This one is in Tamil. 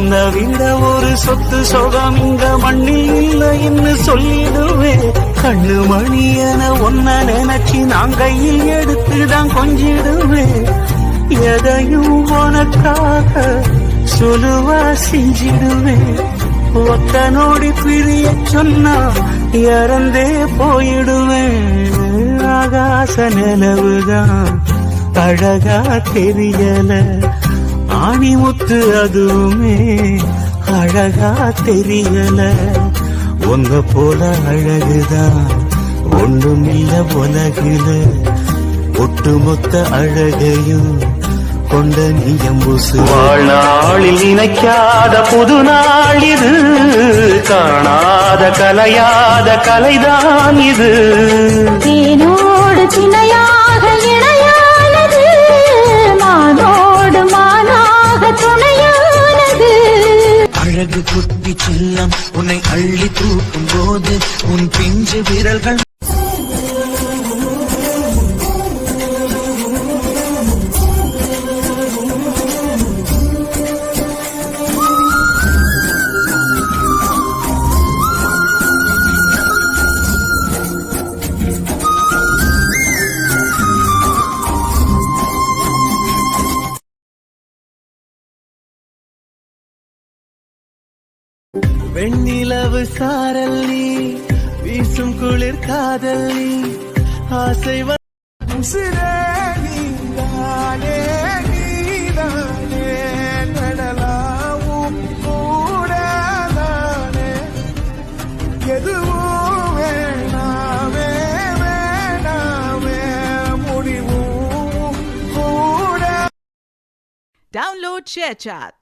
உன்னை விட ஒரு சொத்து சொகம் இந்த மண்ணில் இல்லைன்னு சொல்லிடுவேன். கண்ணு மணியன ஒன்ன நினைச்சு நான் கையில் எடுத்துதான் கொஞ்சிடுவேன். எதையும் உனக்காக சொல்லுவா செஞ்சிடுவேன். ஒத்த நோடி பிரிய சொன்னா இறந்தே போயிடுவேன். ஆகாச நிலவுதான் அழகா தெரியல, ஆணிமுத்து அதுவுமே அழகா தெரியல. உங்க போல அழகுதான் ஒண்ணுமில்ல உலகில, ஒட்டுமொத்த அழகையும் கொண்ட நீயம்புசு. வாழ்நாளில் நினைக்காத புது நாள் இது, காணாத கலையாத கலைதான் இது. தேனோடு திணையாக இணையானது, மானோடு மானாக துணையானது. அழகு குட்டி செல்லம் உன்னை அள்ளி தூக்கும் போது உன் பிஞ்சு விரல்கள் வெண்ணிலவு சாரல் நீ, வீசும் குளிர் காதல் நீ, ஆசை நீதானே நீதானே நடலாவும் கூடதானே. எதுவும் வேணாமே வேணாமே முடிவும் கூட. Download ShareChat.